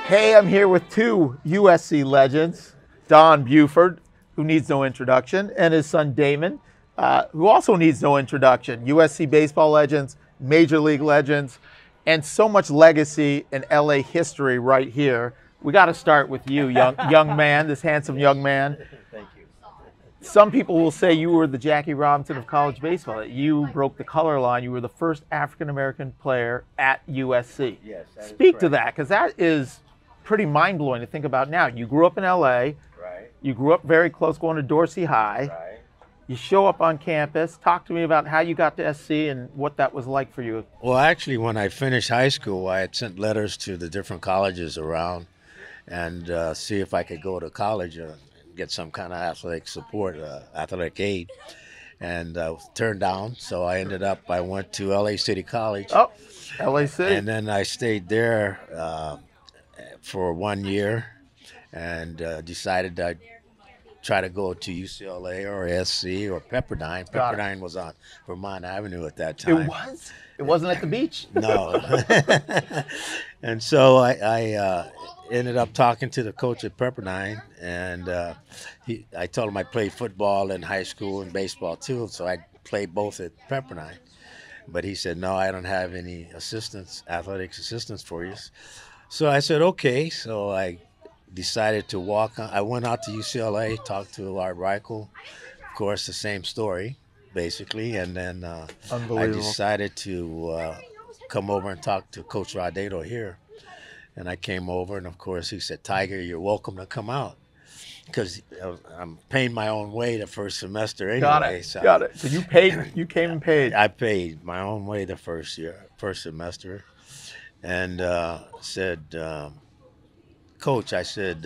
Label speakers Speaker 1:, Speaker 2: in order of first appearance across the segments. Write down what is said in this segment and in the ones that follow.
Speaker 1: Hey, I'm here with two USC legends, Don Buford, who needs no introduction, and his son Damon, who also needs no introduction. USC baseball legends, major league legends, and so much legacy and LA history right here. We got to start with you, young man, this handsome young man.
Speaker 2: Thank you.
Speaker 1: Some people will say you were the Jackie Robinson of college baseball. That you broke the color line. You were the first African-American player at USC.
Speaker 2: Yes, that is
Speaker 1: Speak to
Speaker 2: correct.
Speaker 1: that, because that is pretty mind-blowing to think about now. You grew up in LA.
Speaker 2: Right,
Speaker 1: You grew up very close, going to Dorsey High.
Speaker 2: right.
Speaker 1: You show up on campus. Talk to me about how you got to SC and what that was like for you.
Speaker 2: Well, actually, when I finished high school, I had sent letters to the different colleges around and see if I could go to college and get some kind of athletic support, athletic aid, and turned down. So I went to LA City College.
Speaker 1: Oh, LA City.
Speaker 2: And then I stayed there for 1 year and decided I'd try to go to UCLA or SC or Pepperdine.
Speaker 1: Got it.
Speaker 2: Pepperdine was on Vermont Avenue at that time.
Speaker 1: It was? It wasn't at the beach?
Speaker 2: No. And so I ended up talking to the coach at Pepperdine, and I told him I played football in high school and baseball too, so I played both at Pepperdine. But he said, no, I don't have any athletics assistance for you. So I said, okay. So I decided to walk on. I went out to UCLA, talked to Art Reichel. Of course, the same story, basically. And then I decided to come over and talk to Coach Dedeaux here. And I came over, and of course, he said, Tiger, you're welcome to come out. Because I'm paying my own way the first semester anyway.
Speaker 1: Got it. So you paid. You came and paid.
Speaker 2: I paid my own way the first semester. And said, Coach, I said,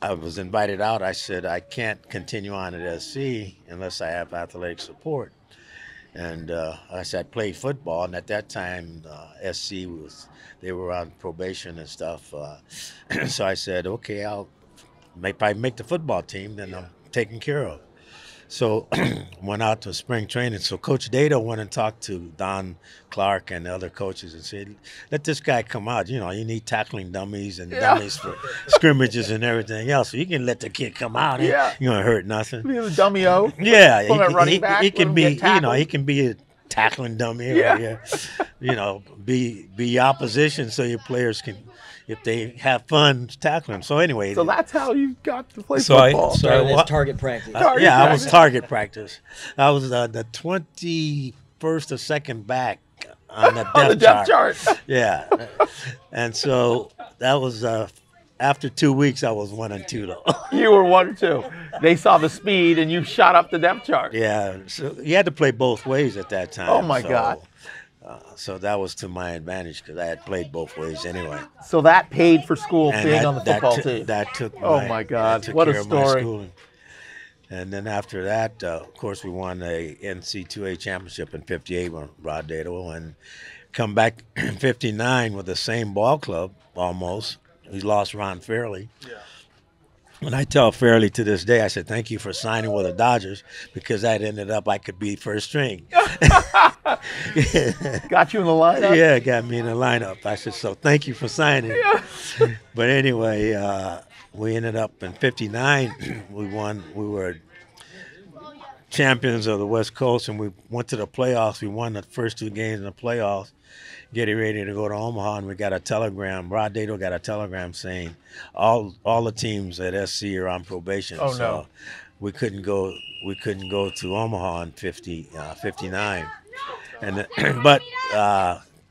Speaker 2: I was invited out. I said, I can't continue on at SC unless I have athletic support. And I said, I played football, and at that time, SC they were on probation and stuff. So I said, okay, I'll probably make the football team, then I'm taken care of. So went out to spring training. So Coach Dedeaux went and talked to Don Clark and the other coaches and said, let this guy come out. You know, you need tackling dummies and dummies for scrimmages and everything else. So you can let the kid come out.
Speaker 1: Yeah.
Speaker 2: You don't hurt nothing.
Speaker 1: Be the dummy-o.
Speaker 2: Yeah.
Speaker 1: He
Speaker 2: can be, he can be a tackling dummy.
Speaker 1: Yeah.
Speaker 2: Or, be opposition so your players can, if they have fun tackling. So anyway.
Speaker 1: So that's how you got to play football.
Speaker 3: That's target practice.
Speaker 2: I was target practice. I was the 21st or second back on the depth chart. Yeah. And so that was after 2 weeks, I was 1 and 2 though.
Speaker 1: You were 1 and 2. They saw the speed, and you shot up the depth chart.
Speaker 2: Yeah. So you had to play both ways at that time.
Speaker 1: Oh my God.
Speaker 2: So that was to my advantage because I had played both ways anyway.
Speaker 1: So that paid for school, being on the football team.
Speaker 2: That took.
Speaker 1: Oh my God! What a story!
Speaker 2: And then after that, of course, we won a NC2A championship in '58 with Rod Dedeaux, and come back in '59 with the same ball club almost. We lost Ron Fairley. Yeah. And I tell Fairley to this day, I said, thank you for signing with the Dodgers because that ended up I could be first string.
Speaker 1: Got you in the lineup?
Speaker 2: Yeah, got me in the lineup. I said, so thank you for signing. Yeah. But anyway, we ended up in '59. We won. We were champions of the West Coast, and we went to the playoffs. We won the first 2 games in the playoffs, getting ready to go to Omaha, and we got a telegram. Rod Dedeaux got a telegram saying all the teams at SC are on probation.
Speaker 1: Oh,
Speaker 2: so
Speaker 1: no.
Speaker 2: we couldn't go to Omaha in 59. And but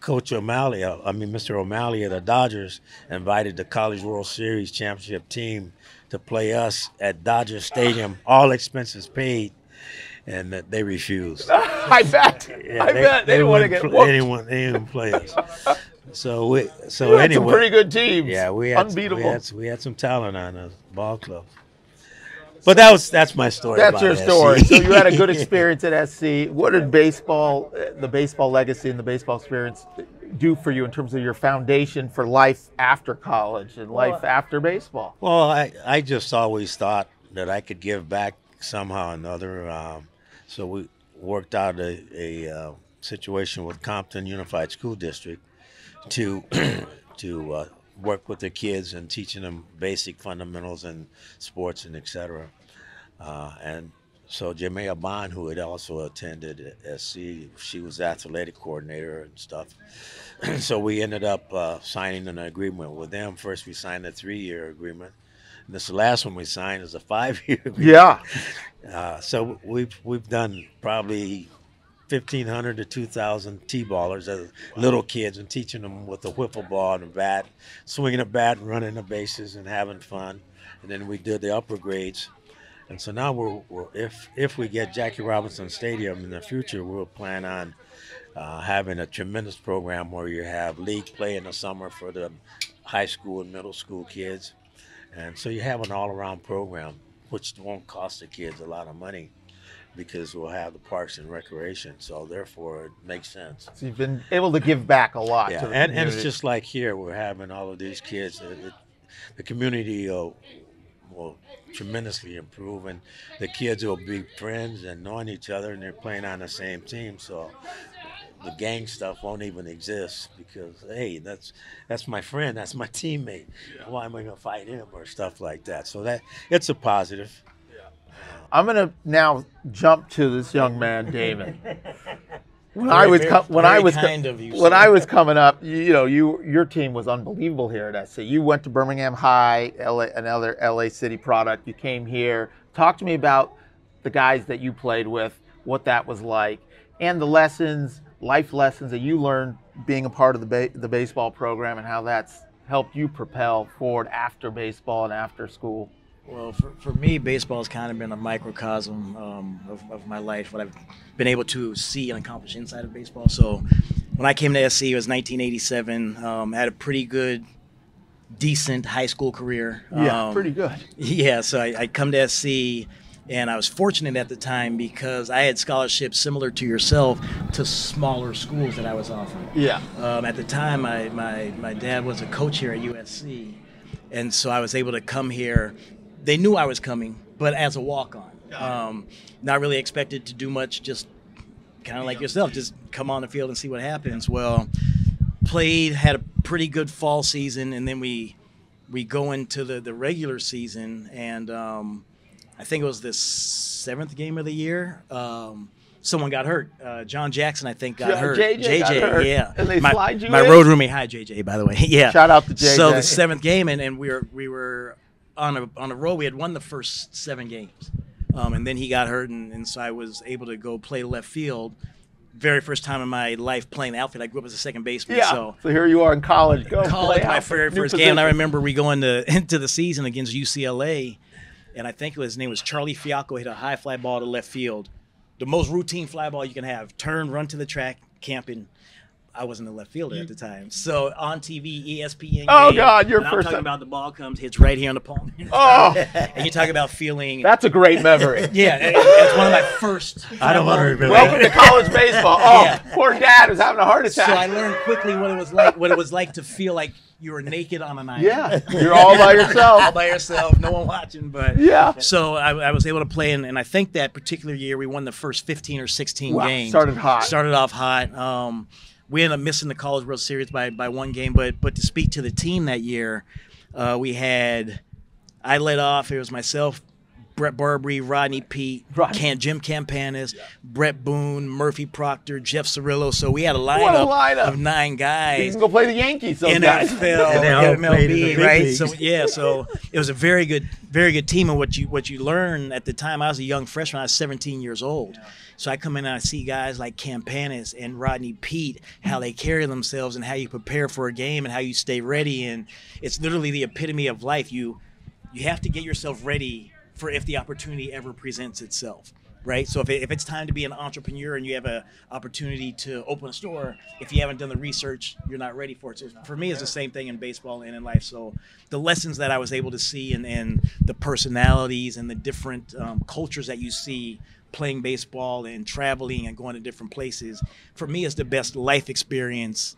Speaker 2: Coach O'Malley, Mr. O'Malley of the Dodgers invited the College World Series championship team to play us at Dodger Stadium, all expenses paid. And they refused.
Speaker 1: I bet.
Speaker 2: Yeah,
Speaker 1: I bet they didn't want to get whooped.
Speaker 2: They didn't play us. So
Speaker 1: you had some pretty good teams.
Speaker 2: Yeah, we had
Speaker 1: unbeatable.
Speaker 2: We had some talent on the ball club. But that's my story.
Speaker 1: That's your story.
Speaker 2: SC.
Speaker 1: So you had a good experience at SC. What did the baseball legacy and the baseball experience do for you in terms of your foundation for life after college and life after baseball?
Speaker 2: Well, I just always thought that I could give back somehow or another. So we worked out a situation with Compton Unified School District to work with the kids and teaching them basic fundamentals in sports and etc. And so Jamea Bond, who had also attended SC, she was athletic coordinator and stuff. So we ended up signing an agreement with them. First, we signed a 3-year agreement. And this last one we signed is a 5-year agreement.
Speaker 1: Yeah.
Speaker 2: So we've done probably 1,500 to 2,000 T-ballers as little kids, and teaching them with a wiffle ball and a bat, swinging a bat and running the bases and having fun. And then we did the upper grades. And so now we're if we get Jackie Robinson Stadium in the future, we'll plan on having a tremendous program where you have league play in the summer for the high school and middle school kids. And so you have an all-around program, which won't cost the kids a lot of money because we'll have the parks and recreation. So therefore, it makes sense.
Speaker 1: So you've been able to give back a lot
Speaker 2: Yeah,
Speaker 1: to the
Speaker 2: and
Speaker 1: community.
Speaker 2: it's just like here, we're having all of these kids. The community will tremendously improve, and the kids will be friends and knowing each other, and they're playing on the same team. So the gang stuff won't even exist because, hey, that's my friend, that's my teammate. Why am I going to fight him or stuff like that? So that it's a positive.
Speaker 1: I'm going to now jump to this young man, Damon. When I was coming up, your team was unbelievable here at SC. You went to Birmingham High, another LA City product. You came here. Talk to me about the guys that you played with, what that was like, and the lessons, life lessons that you learned being a part of the baseball program, and how that's helped you propel forward after baseball and after school.
Speaker 3: Well, for me, baseball has kind of been a microcosm of my life, what I've been able to see and accomplish inside of baseball. So when I came to SC, it was 1987. I had a pretty good, decent high school career.
Speaker 1: Yeah, pretty good.
Speaker 3: Yeah, so I come to SC, and I was fortunate at the time because I had scholarships similar to yourself to smaller schools that I was offered.
Speaker 1: Yeah.
Speaker 3: At the time, my dad was a coach here at USC, and so I was able to come here. They knew I was coming, but as a walk-on. Not really expected to do much, just kind of like yourself, just come on the field and see what happens. Well, played, had a pretty good fall season, and then we go into the regular season, and I think it was the 7th game of the year. Someone got hurt. John Jackson, I think, got hurt.
Speaker 1: JJ got hurt.
Speaker 3: Yeah.
Speaker 1: And they slide you
Speaker 3: my
Speaker 1: in?
Speaker 3: road roommate. Hi, JJ, by the way. Yeah.
Speaker 1: Shout out to JJ.
Speaker 3: So the 7th game, and we were on a roll. We had won the first 7 games, and then he got hurt, and so I was able to go play left field. Very first time in my life playing the outfield. I grew up as a second baseman.
Speaker 1: Yeah. So here you are in college.
Speaker 3: My very first game. And I remember we go into the season against UCLA, and I think his name was Charlie Fialco, hit a high fly ball to left field. The most routine fly ball you can have. Turn, run to the track, camping. I wasn't a left fielder at the time. So on TV, ESPN.
Speaker 1: Oh,
Speaker 3: game,
Speaker 1: God, you're
Speaker 3: and
Speaker 1: first.
Speaker 3: I'm talking about the ball comes, hits right here on the palm.
Speaker 1: Oh.
Speaker 3: And you talk about feeling.
Speaker 1: That's a great memory.
Speaker 3: Yeah, it's one of my first.
Speaker 2: I don't want to remember.
Speaker 1: Welcome to college baseball. Oh, poor dad was having a heart attack.
Speaker 3: So I learned quickly what it was like to feel like you were naked on an island.
Speaker 1: Yeah, you're all by yourself.
Speaker 3: All by yourself, no one watching. But
Speaker 1: yeah.
Speaker 3: So I was able to play, and I think that particular year we won the first 15 or 16 games.
Speaker 1: Started off
Speaker 3: hot. We ended up missing the College World Series by 1 game, but to speak to the team that year, I led off. It was myself, Bret Barbarie, Rodney Peete, Jim Campanis, Brett Boone, Murphy Proctor, Jeff Cirillo. So we had a lineup of 9 guys.
Speaker 1: You can go play the Yankees. Those guys.
Speaker 3: NFL, MLB, right? So so it was a very good team. And what you learn at the time, I was a young freshman. I was 17 years old. Yeah. So I come in and I see guys like Campanis and Rodney Peete, how they carry themselves and how you prepare for a game and how you stay ready. And it's literally the epitome of life. You have to get yourself ready for if the opportunity ever presents itself, right? So if it's time to be an entrepreneur and you have an opportunity to open a store, if you haven't done the research, you're not ready for it. So for me, it's the same thing in baseball and in life. So the lessons that I was able to see and the personalities and the different cultures that you see playing baseball and traveling and going to different places, for me, is the best life experience.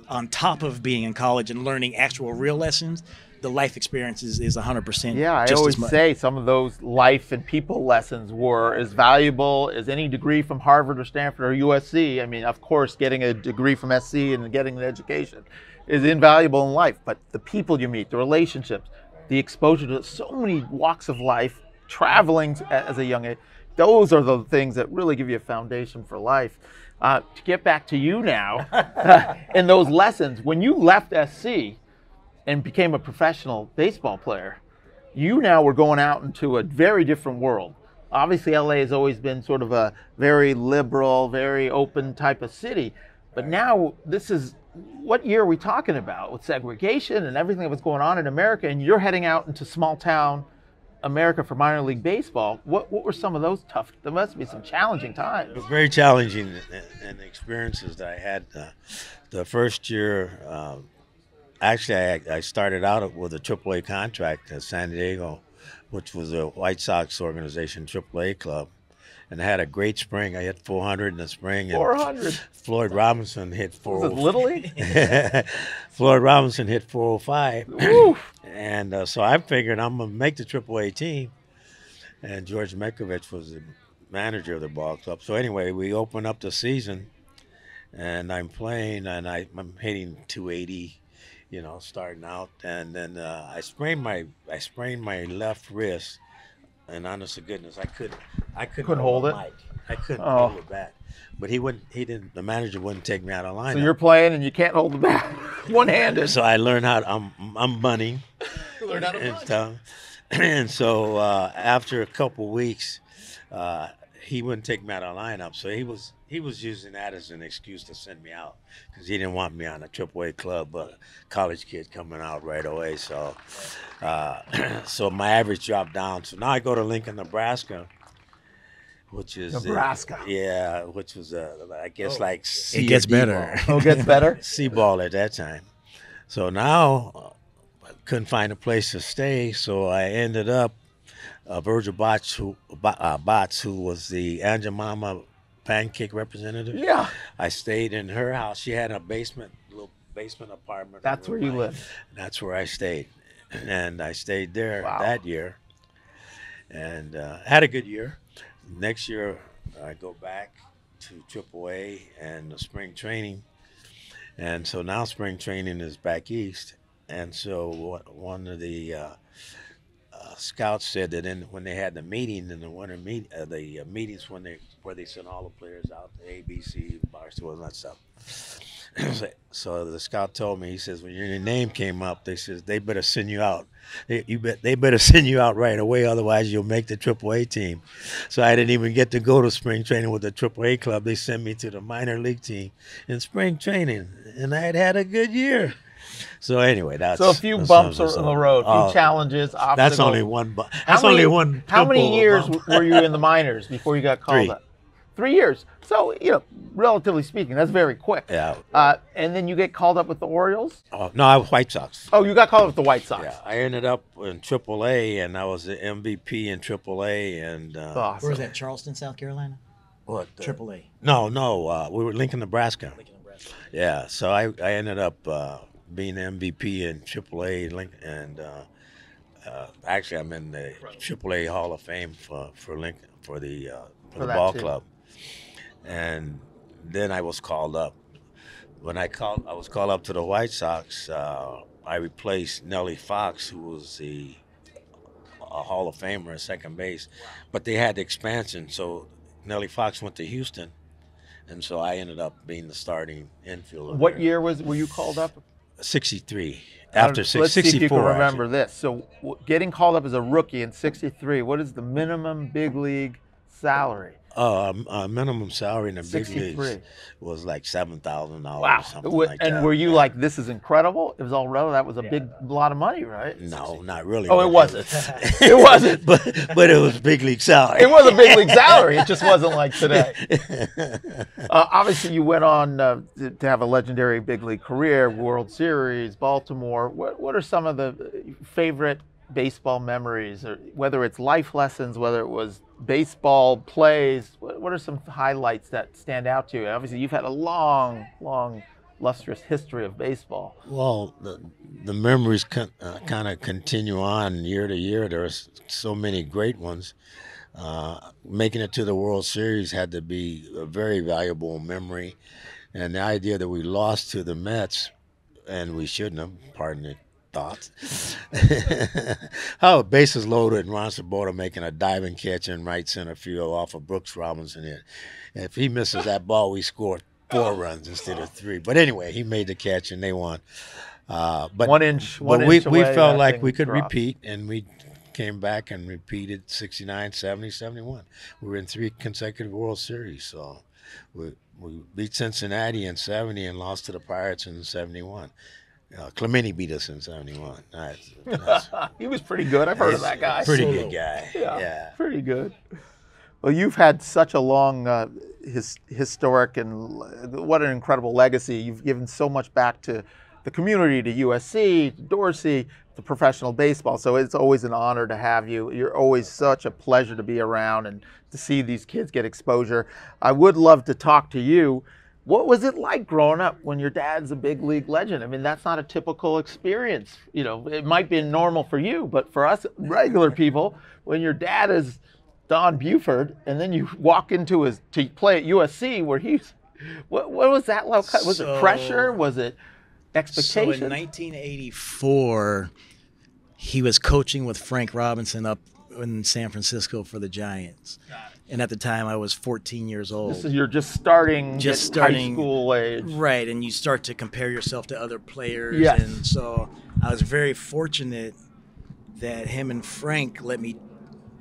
Speaker 3: On top of being in college and learning actual real lessons, the life experience is 100%.
Speaker 1: Yeah, I always say some of those life and people lessons were as valuable as any degree from Harvard or Stanford or USC. I mean, of course, getting a degree from SC and getting an education is invaluable in life, but the people you meet, the relationships, the exposure to so many walks of life, traveling as a young age, those are the things that really give you a foundation for life. To get back to you now, and those lessons, when you left SC and became a professional baseball player, you now were going out into a very different world. Obviously, LA has always been sort of a very liberal, very open type of city. But now this is, what year are we talking about with segregation and everything that was going on in America? And you're heading out into small town America for minor league baseball. What were some of those tough, there must be some challenging times.
Speaker 2: It was very challenging and experiences that I had. The first year, actually, I started out with a AAA contract at San Diego, which was a White Sox organization, AAA club, and I had a great spring. I hit 400 in the spring.
Speaker 1: 400.
Speaker 2: Floyd Robinson hit 405.
Speaker 1: Was it Little League?
Speaker 2: Floyd Robinson hit 405.
Speaker 1: Woo.
Speaker 2: And so I figured I'm going to make the AAA team. And George Mekovich was the manager of the ball club. So anyway, we open up the season, and I'm playing, and I'm hitting 280. Starting out, and then I sprained my left wrist, and honest to goodness, I couldn't
Speaker 1: hold it.
Speaker 2: Mic. I couldn't hold it back, but the manager wouldn't take me out of line.
Speaker 1: So you're playing and you can't hold the bat one-handed.
Speaker 2: So I learned I'm bunting.
Speaker 1: You learned how to bunt.
Speaker 2: And so after a couple weeks, he wouldn't take me out of lineup. So he was using that as an excuse to send me out because he didn't want me on a AAA club, but college kid coming out right away. So so my average dropped down. So now I go to Lincoln, Nebraska, which is
Speaker 1: Nebraska.
Speaker 2: Which was I guess like C.
Speaker 3: It gets better.
Speaker 1: Oh, it gets better?
Speaker 2: C ball at that time. So now I couldn't find a place to stay, so I ended up Virgil Botts, who was the Aunt Jemima pancake representative.
Speaker 1: Yeah.
Speaker 2: I stayed in her house. She had a little basement apartment.
Speaker 1: That's where you lived.
Speaker 2: That's where I stayed. And I stayed there that year and had a good year. Next year, I go back to AAA and the spring training. And so now spring training is back east. And so one of the scouts said that when they had the meeting in the winter meetings where they sent all the players out to ABC, Barstool, and that stuff. So the scout told me, he says, when your name came up, they better send you out. They better send you out right away, otherwise you'll make the AAA team. So I didn't even get to go to spring training with the AAA club. They sent me to the minor league team in spring training, and I had a good year. So anyway, that's
Speaker 1: a few bumps on the road, a few challenges, obstacles.
Speaker 2: That's only one bump. That's only one.
Speaker 1: How many years were you in the minors before you got called up? 3 years. So, relatively speaking, that's very quick.
Speaker 2: Yeah.
Speaker 1: And then you get called up with the Orioles?
Speaker 2: No, I was White Sox.
Speaker 1: Oh, you got called up with the White Sox.
Speaker 2: Yeah, I ended up in AAA, and I was the MVP in AAA. And
Speaker 1: awesome.
Speaker 3: Where was that? Charleston, South Carolina?
Speaker 2: What?
Speaker 3: AAA.
Speaker 2: No. We were Lincoln, Nebraska.
Speaker 3: Nebraska.
Speaker 2: Yeah. So I ended up being the MVP in AAA, and actually I'm in the AAA Hall of Fame for Lincoln for the ball club. And then I was called up. When I was called up to the White Sox. I replaced Nellie Fox, who was a Hall of Famer at second base, but they had the expansion, so Nellie Fox went to Houston, and so I ended up being the starting infielder.
Speaker 1: What year were you called up?
Speaker 2: 63.
Speaker 1: Let's see if you can remember this. So getting called up as a rookie in 63, what is the minimum big league salary?
Speaker 2: Minimum salary in the big
Speaker 1: 63
Speaker 2: leagues was like $7,000
Speaker 1: Wow.
Speaker 2: or something like that.
Speaker 1: And were you like, this is incredible? It was all relative. That was a lot of money, right?
Speaker 2: No, not really.
Speaker 1: Oh, it wasn't. It wasn't.
Speaker 2: but it was big league salary.
Speaker 1: It was a big league salary. It just wasn't like today. Obviously, you went on to have a legendary big league career, World Series, Baltimore. What are some of the favorite baseball memories, or whether it's life lessons, whether it was baseball plays? What are some highlights that stand out to you? Obviously, you've had a long, lustrous history of baseball.
Speaker 2: Well, the memories kind of continue on year to year. There's so many great ones. Making it to the World Series had to be a very valuable memory, and the idea that we lost to the Mets and we shouldn't have, pardon the thoughts. How a bases loaded and Ron Sabota making a diving catch in right center field off of Brooks Robinson. And if he misses that ball, we score 4 runs instead of 3. But anyway, he made the catch and they won. But
Speaker 1: 1 inch.
Speaker 2: we felt like we could repeat, and we came back and repeated 69, 70, 71. We were in 3 consecutive World Series. So we beat Cincinnati in 70 and lost to the Pirates in 71. Clemente beat us in 71.
Speaker 1: He was pretty good. I've heard of that guy.
Speaker 2: Pretty good guy.
Speaker 1: Yeah, pretty good. Well, you've had such a long historic and what an incredible legacy. You've given so much back to the community, to USC, to Dorsey, to professional baseball. So it's always an honor to have you. You're always such a pleasure to be around and to see these kids get exposure. I would love to talk to you. What was it like growing up when your dad's a big league legend? I mean, that's not a typical experience. You know, it might be normal for you, but for us regular people, when your dad is Don Buford and then you walk into to play at USC where what was that like? Was it pressure? Was it expectations?
Speaker 3: So in 1984, he was coaching with Frank Robinson up in San Francisco for the Giants. And at the time, I was 14 years old.
Speaker 1: You're just starting high school age.
Speaker 3: Right, and you start to compare yourself to other players.
Speaker 1: Yes.
Speaker 3: And so I was very fortunate that him and Frank let me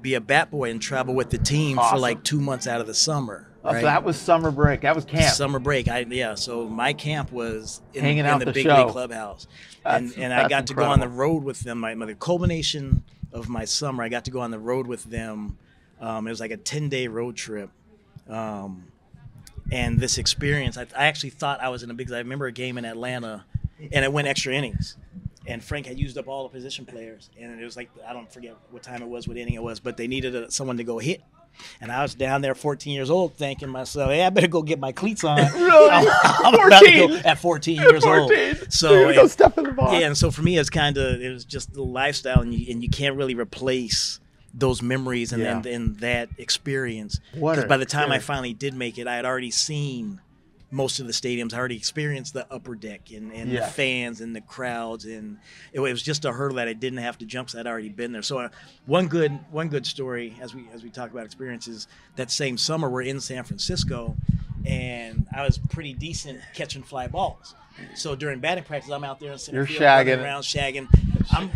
Speaker 3: be a bat boy and travel with the team for like 2 months out of the summer. Right?
Speaker 1: So that was summer break. That was camp.
Speaker 3: Summer break. So my camp was in the big
Speaker 1: show.
Speaker 3: league clubhouse. And I got to go on the road with them. The culmination of my summer, I got to go on the road with them. It was like a 10-day road trip. And this experience, I actually thought I was in a big – I remember a game in Atlanta, and it went extra innings. And Frank had used up all the position players. And it was like – I don't forget what time it was, what inning it was, but they needed someone to go hit. And I was down there 14 years old thinking myself, hey, I better go get my cleats on.
Speaker 1: Really?
Speaker 3: I'm about to go at 14 years old.
Speaker 1: So go step in the box.
Speaker 3: Yeah, and so for me, it was just the lifestyle, and you can't really replace those memories and that experience. Because by the time I finally did make it, I had already seen most of the stadiums. I already experienced the upper deck and the fans and the crowds, and it was just a hurdle that I didn't have to jump. So I'd already been there. So one good story as we talk about experiences. That same summer, we're in San Francisco, and I was pretty decent catching fly balls. So during batting practice, I'm out there in center field, running around shagging.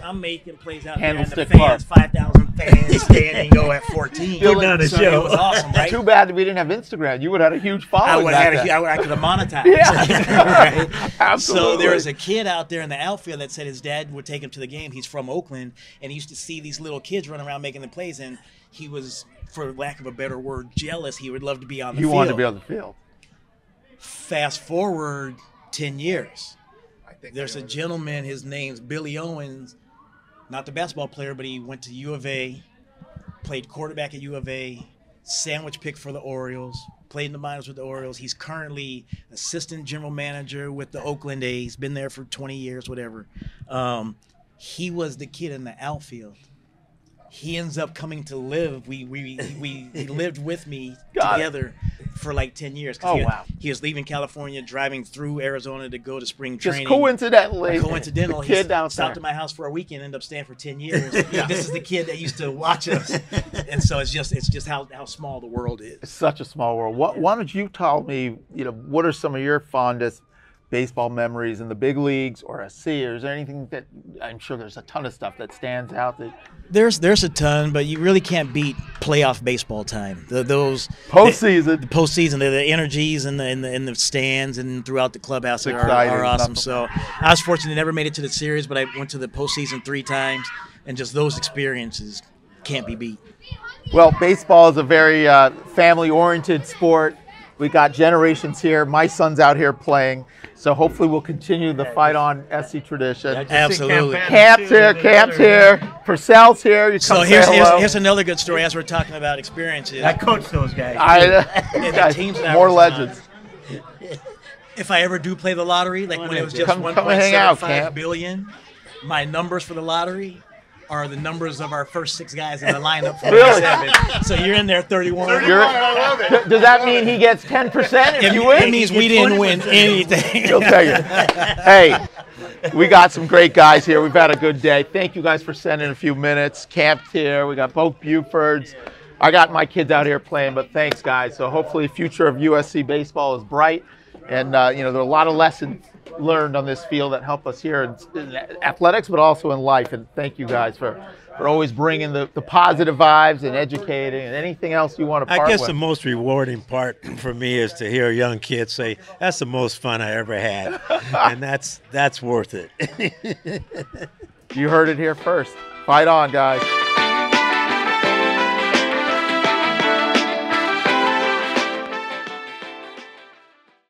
Speaker 3: I'm making plays out there, and the fans, 5,000 fans standing at 14.
Speaker 1: Put down a show.
Speaker 3: It was awesome, right?
Speaker 1: Too bad we didn't have Instagram. You would have had a huge following.
Speaker 3: I could have monetized.
Speaker 1: Yeah,
Speaker 3: right?
Speaker 1: Absolutely.
Speaker 3: So there was a kid out there in the outfield that said his dad would take him to the game. He's from Oakland, and he used to see these little kids running around making the plays, and he was, for lack of a better word, jealous. He would love to be on the field.
Speaker 1: You wanted to be on the field.
Speaker 3: Fast forward 10 years. There's a gentleman, his name's Billy Owens, not the basketball player, but he went to U of A, played quarterback at U of A, sandwich pick for the Orioles, played in the minors with the Orioles. He's currently assistant general manager with the Oakland A's, been there for 20 years, whatever. He was the kid in the outfield. He ends up coming to live. He lived with me together for like 10 years.
Speaker 1: Wow.
Speaker 3: He was leaving California, driving through Arizona to go to spring training.
Speaker 1: Just coincidental,
Speaker 3: he stopped at my house for a week and ended up staying for 10 years. This is the kid that used to watch us. And so it's just how small the world is.
Speaker 1: It's such a small world. Why don't you tell me, what are some of your fondest baseball memories in the big leagues or SC? Or is there anything that, I'm sure there's a ton of stuff that stands out that
Speaker 3: There's a ton, but you really can't beat playoff baseball time. Those
Speaker 1: postseason,
Speaker 3: the postseason, the energies in the stands and throughout the clubhouse are awesome. So I was fortunate, never made it to the series, but I went to the postseason 3 times, and just those experiences can't be beat.
Speaker 1: Well, baseball is a very family-oriented sport. We got generations here. My son's out here playing. So hopefully we'll continue the fight on SC tradition.
Speaker 3: Absolutely.
Speaker 1: Camp's here. Purcell's here. You come
Speaker 3: here's another good story as we're talking about experiences.
Speaker 4: I coach those guys.
Speaker 1: More legends.
Speaker 3: If I ever do play the lottery, like when it was just 1.75 billion, my numbers for the lottery are the numbers of our first 6 guys in the lineup for
Speaker 1: Really?
Speaker 3: 7. So you're in there 31.
Speaker 1: I love it. Does that mean he gets 10% if you win?
Speaker 3: It means we didn't win anything.
Speaker 1: He'll tell you. Hey, we got some great guys here. We've had a good day. Thank you guys for sending a few minutes. Camped here. We got both Bufords. I got my kids out here playing, but thanks, guys. So hopefully the future of USC baseball is bright. And, you know, there are a lot of lessons learned on this field that help us here in athletics, but also in life. And thank you guys for always bringing the positive vibes and educating and anything else you want to part with.
Speaker 2: I guess the most rewarding part for me is to hear young kids say, that's the most fun I ever had. And that's worth it.
Speaker 1: You heard it here first. Fight on, guys.